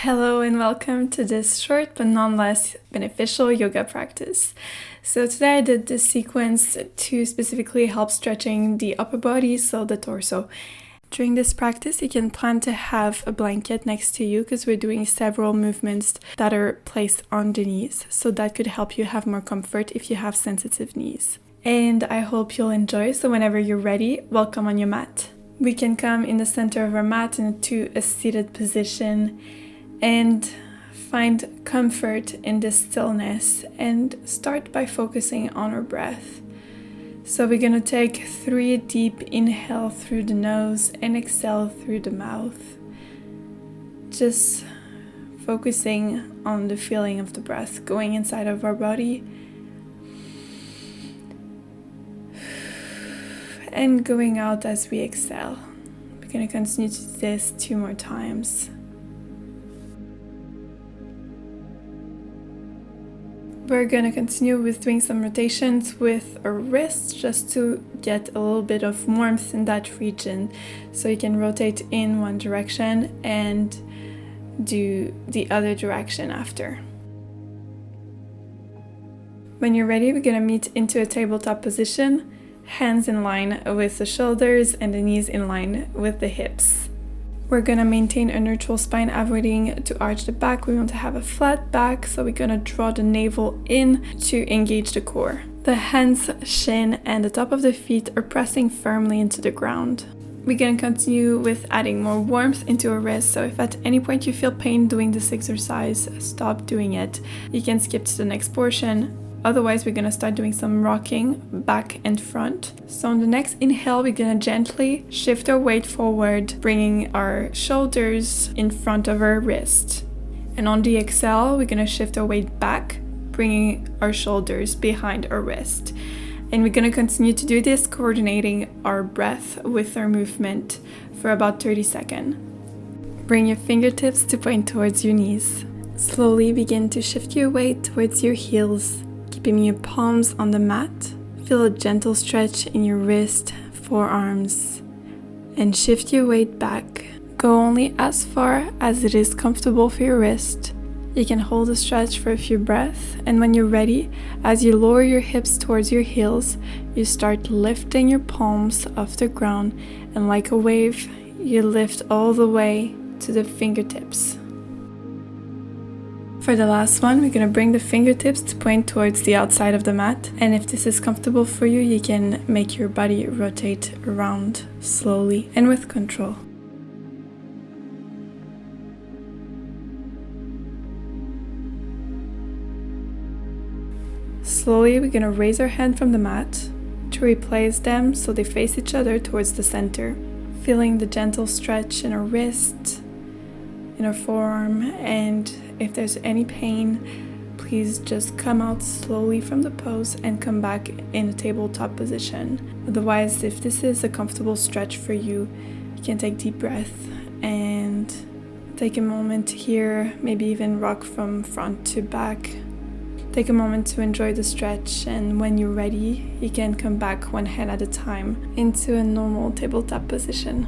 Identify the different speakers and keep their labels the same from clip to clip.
Speaker 1: Hello and welcome to this short but nonetheless beneficial yoga practice. So today I did this sequence to specifically help stretching the upper body, so the torso. During this practice, you can plan to have a blanket next to you because we're doing several movements that are placed on the knees. So that could help you have more comfort if you have sensitive knees. And I hope you'll enjoy. So whenever you're ready, welcome on your mat. We can come in the center of our mat into a seated position and find comfort in this stillness and start by focusing on our breath. So we're going to take 3 deep inhale through the nose and exhale through the mouth. Just focusing on the feeling of the breath going inside of our body and going out as we exhale. We're going to continue to do this 2 more times. We're going to continue with doing some rotations with our wrists just to get a little bit of warmth in that region. So you can rotate in one direction and do the other direction after. When you're ready, we're going to meet into a tabletop position, hands in line with the shoulders and the knees in line with the hips. We're going to maintain a neutral spine, avoiding to arch the back. We want to have a flat back, so we're going to draw the navel in to engage the core. The hands, shin, and the top of the feet are pressing firmly into the ground. We're going to continue with adding more warmth into our wrists, so if at any point you feel pain doing this exercise, stop doing it. You can skip to the next portion. Otherwise, we're going to start doing some rocking back and front. So on the next inhale, we're going to gently shift our weight forward, bringing our shoulders in front of our wrist. And on the exhale, we're going to shift our weight back, bringing our shoulders behind our wrist. And we're going to continue to do this, coordinating our breath with our movement for about 30 seconds. Bring your fingertips to point towards your knees. Slowly begin to shift your weight towards your heels, keeping your palms on the mat. Feel a gentle stretch in your wrist, forearms, and shift your weight back. Go only as far as it is comfortable for your wrist. You can hold a stretch for a few breaths, and when you're ready, as you lower your hips towards your heels, you start lifting your palms off the ground, and like a wave, you lift all the way to the fingertips. For the last one, we're going to bring the fingertips to point towards the outside of the mat. And if this is comfortable for you, you can make your body rotate around slowly and with control. Slowly, we're going to raise our hand from the mat to replace them so they face each other towards the center. Feeling the gentle stretch in our wrist, in our forearm, and if there's any pain, please just come out slowly from the pose and come back in a tabletop position. Otherwise, if this is a comfortable stretch for you, you can take deep breath and take a moment here, maybe even rock from front to back. Take a moment to enjoy the stretch, and when you're ready, you can come back one hand at a time into a normal tabletop position.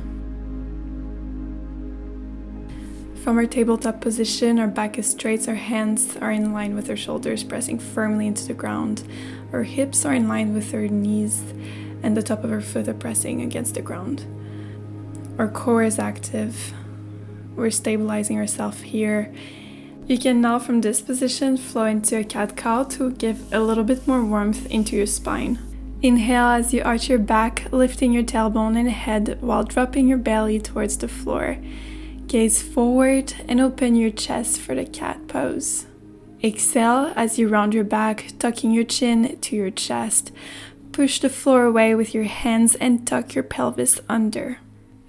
Speaker 1: From our tabletop position, our back is straight, our hands are in line with our shoulders pressing firmly into the ground. Our hips are in line with our knees, and the top of our foot are pressing against the ground. Our core is active. We're stabilizing ourselves here. You can now, from this position, flow into a cat-cow to give a little bit more warmth into your spine. Inhale as you arch your back, lifting your tailbone and head while dropping your belly towards the floor. Gaze forward and open your chest for the cat pose. Exhale as you round your back, tucking your chin to your chest. Push the floor away with your hands and tuck your pelvis under.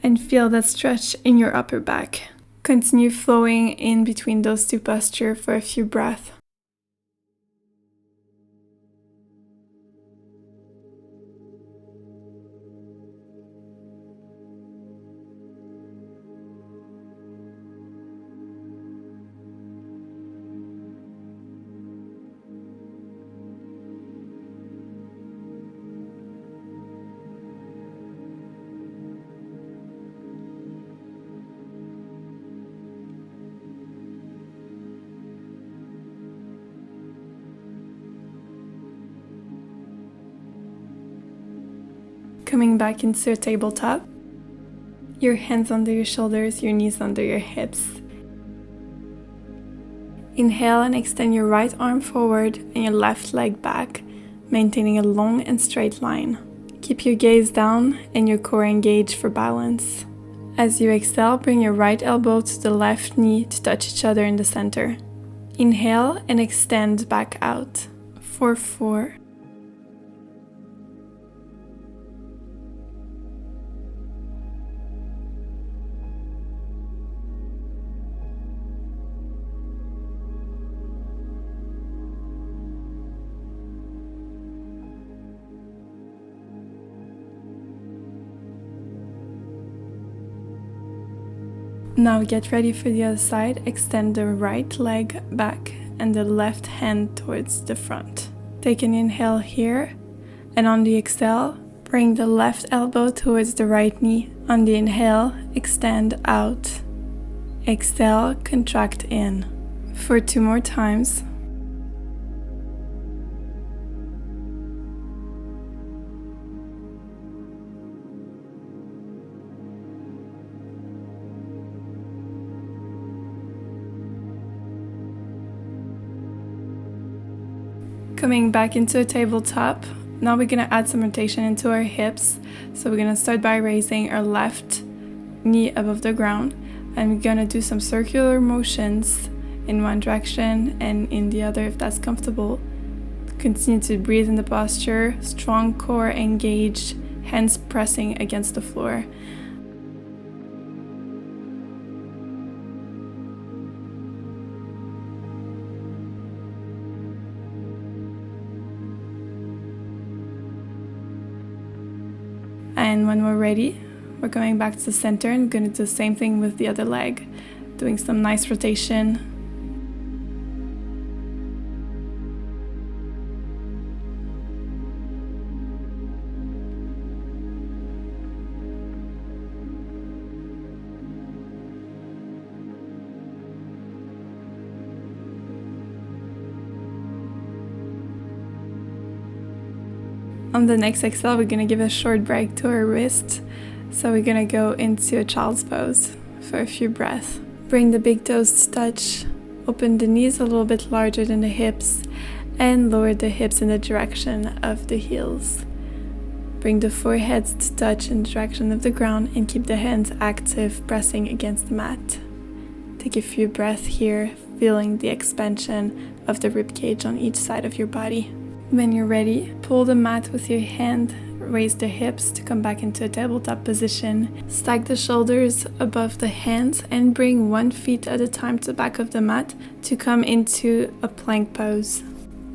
Speaker 1: And feel that stretch in your upper back. Continue flowing in between those 2 postures for a few breaths. Coming back into a tabletop. Your hands under your shoulders, your knees under your hips. Inhale and extend your right arm forward and your left leg back, maintaining a long and straight line. Keep your gaze down and your core engaged for balance. As you exhale, bring your right elbow to the left knee to touch each other in the center. Inhale and extend back out for 4. Now get ready for the other side. Extend the right leg back and the left hand towards the front. Take an inhale here, and on the exhale, bring the left elbow towards the right knee. On the inhale, extend out. Exhale, contract in. For 2 more times. Coming back into a tabletop. Now we're going to add some rotation into our hips. So we're going to start by raising our left knee above the ground, and we're going to do some circular motions in one direction and in the other if that's comfortable. Continue to breathe in the posture, strong core engaged, hands pressing against the floor. And when we're ready, we're going back to the center and going to do the same thing with the other leg, doing some nice rotation. On the next exhale, we're going to give a short break to our wrist. So we're going to go into a child's pose for a few breaths. Bring the big toes to touch. Open the knees a little bit larger than the hips and lower the hips in the direction of the heels. Bring the foreheads to touch in the direction of the ground and keep the hands active, pressing against the mat. Take a few breaths here, feeling the expansion of the ribcage on each side of your body. When you're ready, pull the mat with your hand, raise the hips to come back into a tabletop position. Stack the shoulders above the hands and bring 1 foot at a time to the back of the mat to come into a plank pose.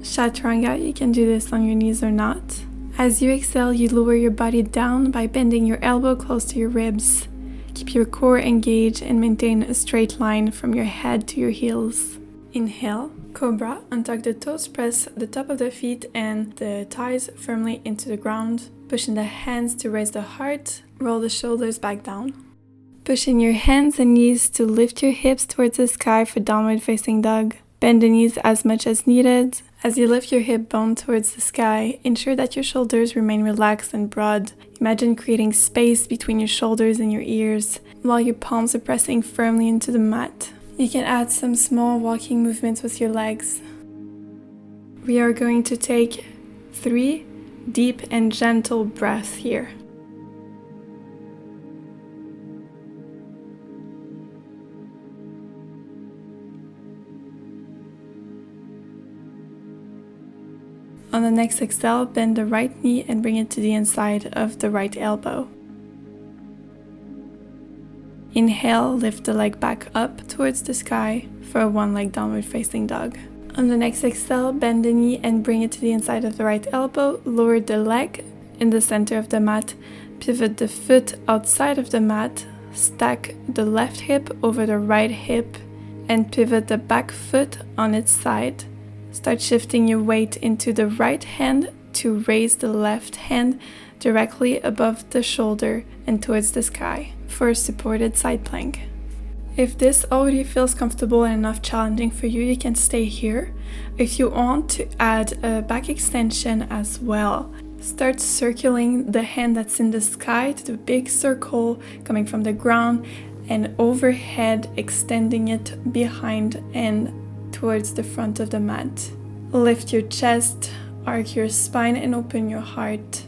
Speaker 1: Chaturanga, you can do this on your knees or not. As you exhale, you lower your body down by bending your elbow close to your ribs. Keep your core engaged and maintain a straight line from your head to your heels. Inhale, Cobra, untuck the toes, press the top of the feet and the thighs firmly into the ground. Pushing the hands to raise the heart, roll the shoulders back down. Pushing your hands and knees to lift your hips towards the sky for downward facing dog. Bend the knees as much as needed. As you lift your hip bone towards the sky, ensure that your shoulders remain relaxed and broad. Imagine creating space between your shoulders and your ears, while your palms are pressing firmly into the mat. You can add some small walking movements with your legs. We are going to take 3 deep and gentle breaths here. On the next exhale, bend the right knee and bring it to the inside of the right elbow. Inhale, lift the leg back up towards the sky for a 1-leg downward facing dog. On the next exhale, bend the knee and bring it to the inside of the right elbow. Lower the leg in the center of the mat. Pivot the foot outside of the mat. Stack the left hip over the right hip and pivot the back foot on its side. Start shifting your weight into the right hand to raise the left hand directly above the shoulder and towards the sky for a supported side plank. If this already feels comfortable and enough challenging for you, you can stay here. If you want to add a back extension as well, Start circling the hand that's in the sky to the big circle coming from the ground and overhead, extending it behind and towards the front of the mat. Lift your chest, arch your spine, and open your heart.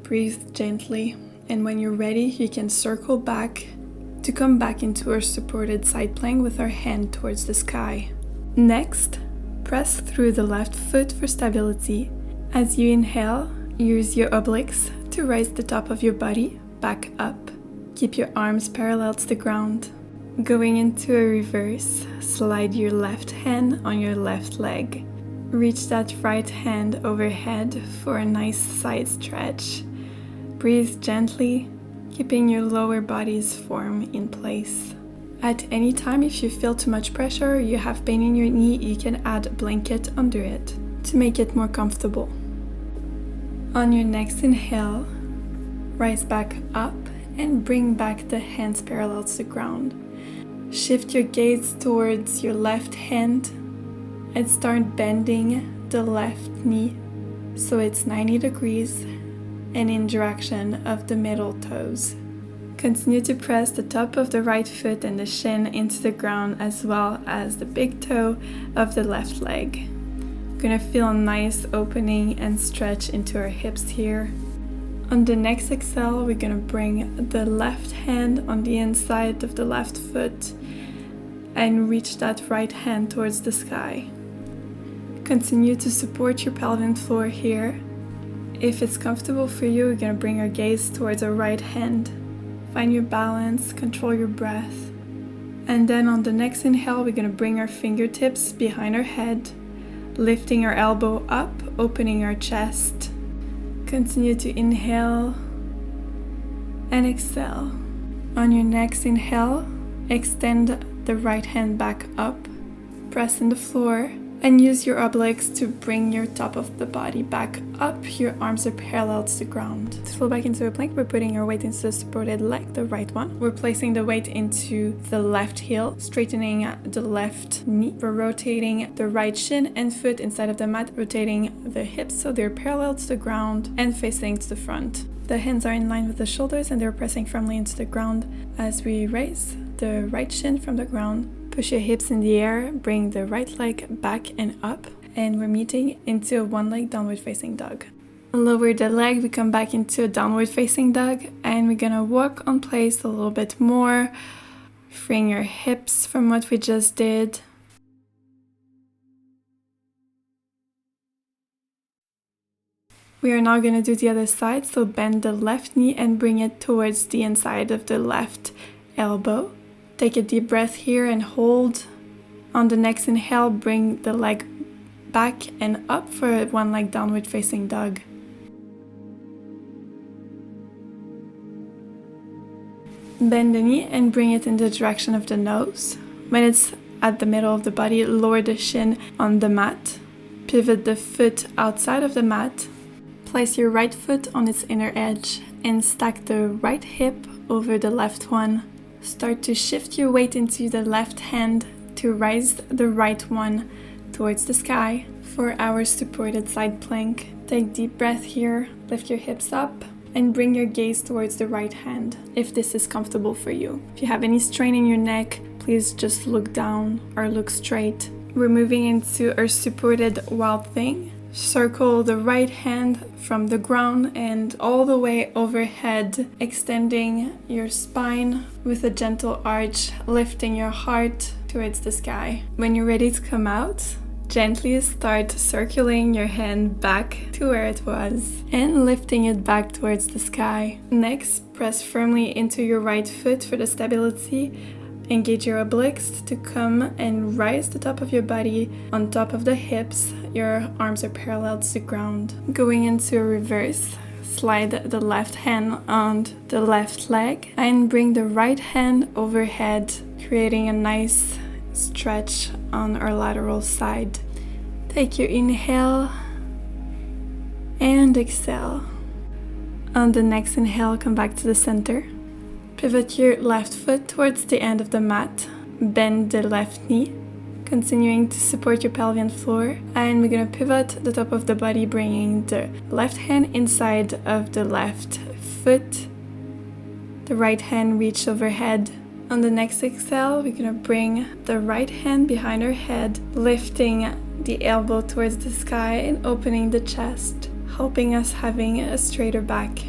Speaker 1: Breathe gently, and when you're ready, you can circle back to come back into our supported side plank with our hand towards the sky. Next, press through the left foot for stability. As you inhale, use your obliques to raise the top of your body back up. Keep your arms parallel to the ground. Going into a reverse, slide your left hand on your left leg. Reach that right hand overhead for a nice side stretch. Breathe gently, keeping your lower body's form in place. At any time, if you feel too much pressure or you have pain in your knee, you can add a blanket under it to make it more comfortable. On your next inhale, rise back up and bring back the hands parallel to the ground. Shift your gaze towards your left hand and start bending the left knee so it's 90 degrees and in direction of the middle toes. Continue to press the top of the right foot and the shin into the ground as well as the big toe of the left leg. Gonna feel a nice opening and stretch into our hips here. On the next exhale, we're gonna bring the left hand on the inside of the left foot and reach that right hand towards the sky. Continue to support your pelvic floor here. If it's comfortable for you, we're gonna bring our gaze towards our right hand. Find your balance, control your breath. And then on the next inhale, we're gonna bring our fingertips behind our head, lifting our elbow up, opening our chest. Continue to inhale and exhale. On your next inhale, extend the right hand back up, press in the floor, and use your obliques to bring your top of the body back up. Your arms are parallel to the ground. To flow back into a plank, we're putting our weight into the supported leg, the right one. We're placing the weight into the left heel, straightening the left knee. We're rotating the right shin and foot inside of the mat, rotating the hips so they're parallel to the ground and facing to the front. The hands are in line with the shoulders and they're pressing firmly into the ground as we raise the right shin from the ground. Push your hips in the air, bring the right leg back and up, and we're meeting into a one-leg downward facing dog. Lower the leg, we come back into a downward facing dog, and we're gonna walk on place a little bit more, freeing your hips from what we just did. We are now gonna do the other side, so bend the left knee and bring it towards the inside of the left elbow. Take a deep breath here and hold. On the next inhale, bring the leg back and up for a one-leg downward facing dog. Bend the knee and bring it in the direction of the nose. When it's at the middle of the body, lower the shin on the mat. Pivot the foot outside of the mat. Place your right foot on its inner edge and stack the right hip over the left one. Start to shift your weight into the left hand to raise the right one towards the sky. For our supported side plank, take deep breath here, lift your hips up, and bring your gaze towards the right hand if this is comfortable for you. If you have any strain in your neck, please just look down or look straight. We're moving into our supported wild thing. Circle the right hand from the ground and all the way overhead, extending your spine with a gentle arch, lifting your heart towards the sky. When you're ready to come out, gently start circling your hand back to where it was and lifting it back towards the sky. Next, press firmly into your right foot for the stability. Engage your obliques to come and rise the top of your body on top of the hips. Your arms are parallel to the ground. Going into a reverse, slide the left hand on the left leg and bring the right hand overhead, creating a nice stretch on our lateral side. Take your inhale and exhale. On the next inhale, come back to the center. Pivot your left foot towards the end of the mat. Bend the left knee. Continuing to support your pelvian floor, and we're gonna pivot the top of the body, bringing the left hand inside of the left foot, the right hand reach overhead. On the next exhale, we're gonna bring the right hand behind our head, lifting the elbow towards the sky and opening the chest, helping us having a straighter back.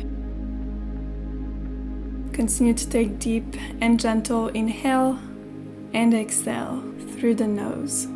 Speaker 1: Continue to take deep and gentle inhale and exhale through the nose.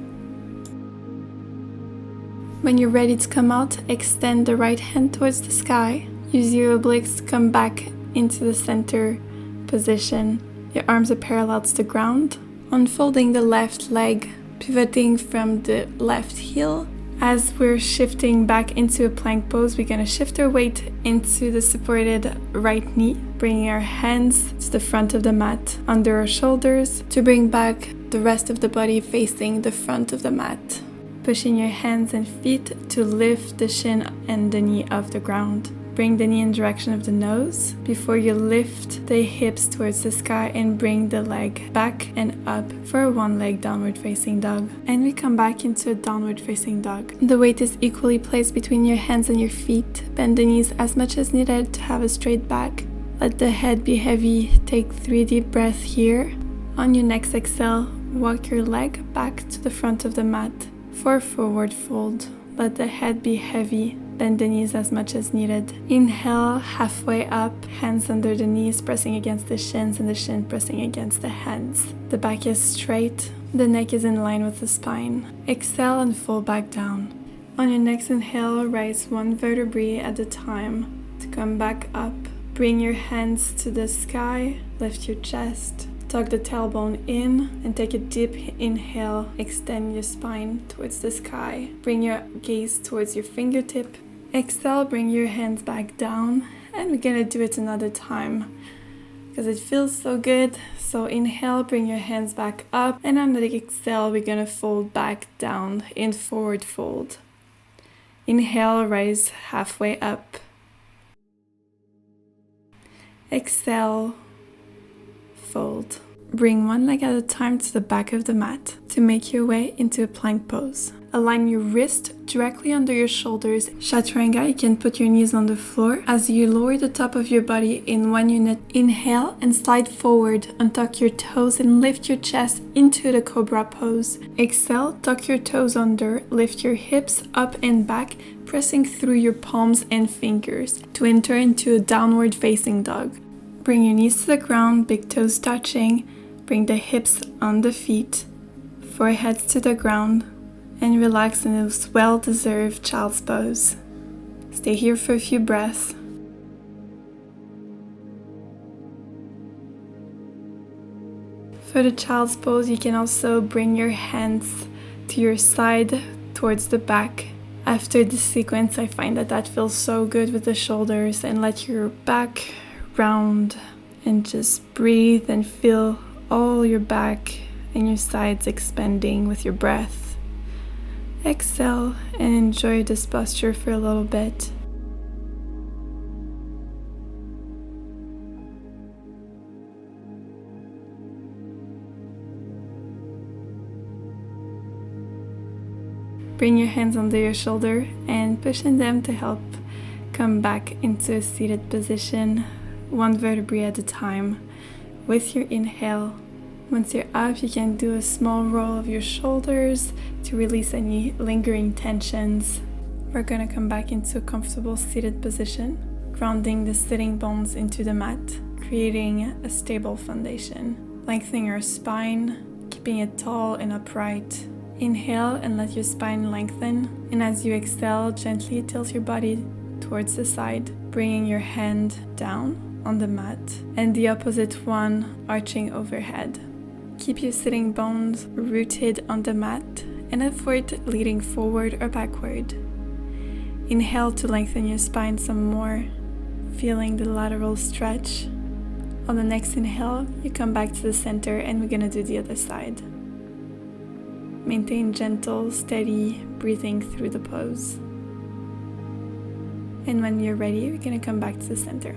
Speaker 1: When you're ready to come out, extend the right hand towards the sky. Use your obliques to come back into the center position. Your arms are parallel to the ground. Unfolding the left leg, pivoting from the left heel. As we're shifting back into a plank pose, we're going to shift our weight into the supported right knee, bringing our hands to the front of the mat under our shoulders to bring back the rest of the body facing the front of the mat. Pushing your hands and feet to lift the shin and the knee off the ground. Bring the knee in direction of the nose before you lift the hips towards the sky and bring the leg back and up for a one-leg downward facing dog. And we come back into a downward facing dog. The weight is equally placed between your hands and your feet. Bend the knees as much as needed to have a straight back. Let the head be heavy. Take 3 deep breaths here. On your next exhale, walk your leg back to the front of the mat for a forward fold. Let the head be heavy. Bend the knees as much as needed. Inhale, halfway up, hands under the knees pressing against the shins and the shin pressing against the hands. The back is straight, the neck is in line with the spine. Exhale and fall back down. On your next inhale, rise 1 vertebrae at a time to come back up. Bring your hands to the sky, lift your chest. Tuck the tailbone in and take a deep inhale. Extend your spine towards the sky. Bring your gaze towards your fingertip. Exhale, bring your hands back down. And we're gonna do it another time because it feels so good. So inhale, bring your hands back up. And on the exhale, we're gonna fold back down in forward fold. Inhale, rise halfway up. Exhale, fold. Bring one leg at a time to the back of the mat to make your way into a plank pose. Align your wrist directly under your shoulders. Chaturanga, you can put your knees on the floor as you lower the top of your body in 1 unit. Inhale and slide forward. Untuck your toes and lift your chest into the cobra pose. Exhale, tuck your toes under, lift your hips up and back, pressing through your palms and fingers to enter into a downward facing dog. Bring your knees to the ground, big toes touching. Bring the hips on the feet, forehead to the ground, and relax in this well-deserved child's pose. Stay here for a few breaths. For the child's pose, you can also bring your hands to your side towards the back. After this sequence, I find that feels so good with the shoulders, and let your back round and just breathe and feel all your back and your sides expanding with your breath. Exhale and enjoy this posture for a little bit. Bring your hands under your shoulder and pushing them to help come back into a seated position, 1 vertebrae at a time. With your inhale, once you're up, you can do a small roll of your shoulders to release any lingering tensions. We're going to come back into a comfortable seated position, grounding the sitting bones into the mat, creating a stable foundation. Lengthening your spine, keeping it tall and upright. Inhale and let your spine lengthen, and as you exhale, gently tilt your body towards the side, bringing your hand down on the mat and the opposite one arching overhead. Keep your sitting bones rooted on the mat and avoid leaning forward or backward. Inhale to lengthen your spine some more, feeling the lateral stretch. On the next inhale, you come back to the center and we're gonna do the other side. Maintain gentle, steady breathing through the pose. And when you're ready, we're gonna come back to the center.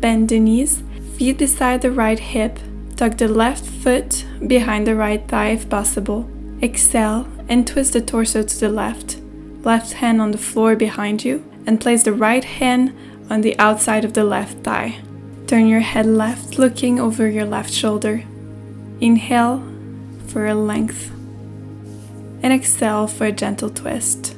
Speaker 1: bend the knees, feet beside the right hip, tuck the left foot behind the right thigh if possible. Exhale and twist the torso to the left. Left hand on the floor behind you and place the right hand on the outside of the left thigh. Turn your head left, looking over your left shoulder. Inhale for a length and exhale for a gentle twist.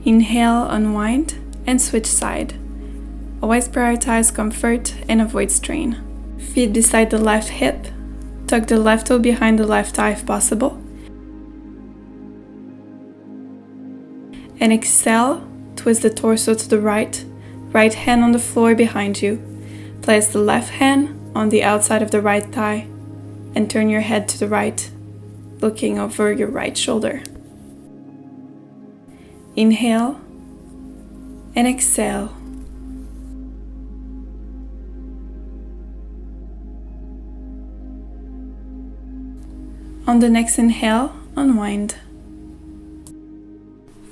Speaker 1: Inhale, unwind, and switch side. Always prioritize comfort and avoid strain. Feet beside the left hip. Tuck the left toe behind the left thigh if possible. And exhale, twist the torso to the right. Right hand on the floor behind you. Place the left hand on the outside of the right thigh and turn your head to the right, looking over your right shoulder. Inhale and exhale. On the next inhale, unwind.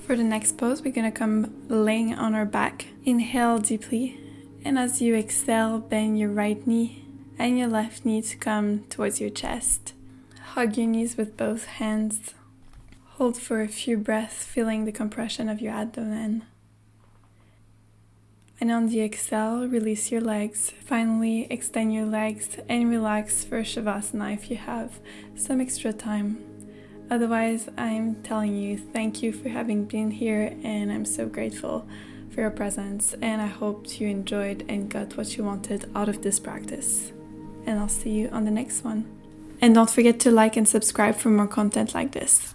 Speaker 1: For the next pose, we're going to come laying on our back. Inhale deeply, and as you exhale, bend your right knee and your left knee to come towards your chest. Hug your knees with both hands. Hold for a few breaths, feeling the compression of your abdomen. And on the exhale, release your legs. Finally, extend your legs and relax for Shavasana if you have some extra time. Otherwise, I'm telling you, thank you for having been here, and I'm so grateful for your presence, and I hope you enjoyed and got what you wanted out of this practice. And I'll see you on the next one. And don't forget to like and subscribe for more content like this.